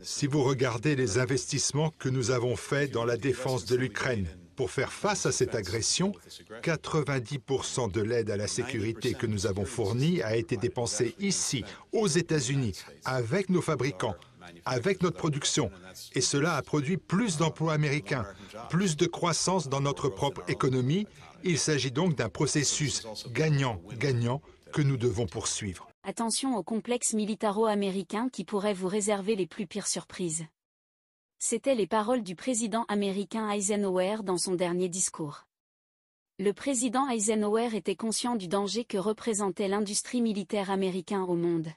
Si vous regardez les investissements que nous avons faits dans la défense de l'Ukraine pour faire face à cette agression, 90% de l'aide à la sécurité que nous avons fournie a été dépensée ici, aux États-Unis, avec nos fabricants, avec notre production. Et cela a produit plus d'emplois américains, plus de croissance dans notre propre économie. Il s'agit donc d'un processus gagnant-gagnant que nous devons poursuivre. Attention au complexe militaro-américain qui pourrait vous réserver les plus pires surprises. C'étaient les paroles du président américain Eisenhower dans son dernier discours. Le président Eisenhower était conscient du danger que représentait l'industrie militaire américaine au monde.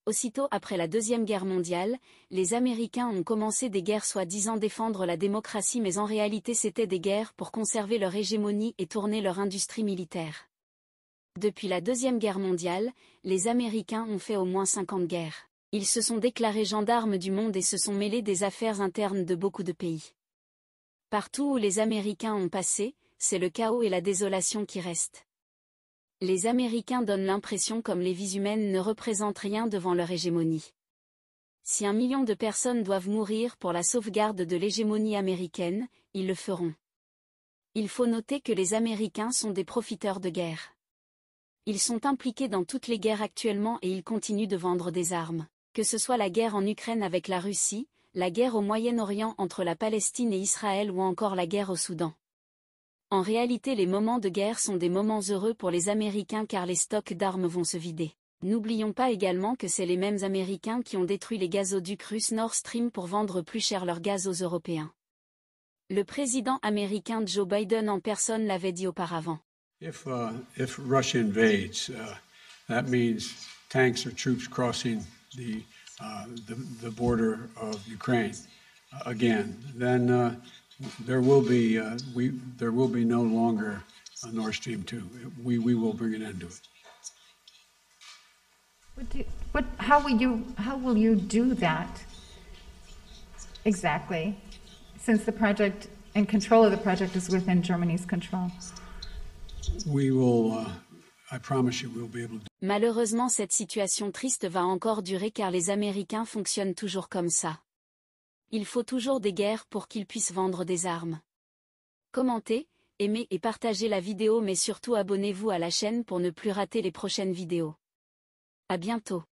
Aussitôt après la Deuxième Guerre mondiale, les Américains ont commencé des guerres soi-disant défendre la démocratie, mais en réalité c'étaient des guerres pour conserver leur hégémonie et tourner leur industrie militaire. Depuis la Deuxième Guerre mondiale, les Américains ont fait au moins 50 guerres. Ils se sont déclarés gendarmes du monde et se sont mêlés des affaires internes de beaucoup de pays. Partout où les Américains ont passé, c'est le chaos et la désolation qui restent. Les Américains donnent l'impression comme les vies humaines ne représentent rien devant leur hégémonie. Si 1 million de personnes doivent mourir pour la sauvegarde de l'hégémonie américaine, ils le feront. Il faut noter que les Américains sont des profiteurs de guerre. Ils sont impliqués dans toutes les guerres actuellement et ils continuent de vendre des armes. Que ce soit la guerre en Ukraine avec la Russie, la guerre au Moyen-Orient entre la Palestine et Israël ou encore la guerre au Soudan. En réalité, les moments de guerre sont des moments heureux pour les Américains car les stocks d'armes vont se vider. N'oublions pas également que c'est les mêmes Américains qui ont détruit les gazoducs russes Nord Stream pour vendre plus cher leur gaz aux Européens. Le président américain Joe Biden en personne l'avait dit auparavant. If Russia invades, that means tanks or troops crossing the border of Ukraine again. Then there will be no longer a Nord Stream 2. We will bring an end to it. How will you do that exactly? Since the project and control of the project is within Germany's control. We will, I promise you, we'll be able to. Malheureusement, cette situation triste va encore durer car les Américains fonctionnent toujours comme ça. Il faut toujours des guerres pour qu'ils puissent vendre des armes. Commentez, aimez et partagez la vidéo mais surtout abonnez-vous à la chaîne pour ne plus rater les prochaines vidéos. À bientôt.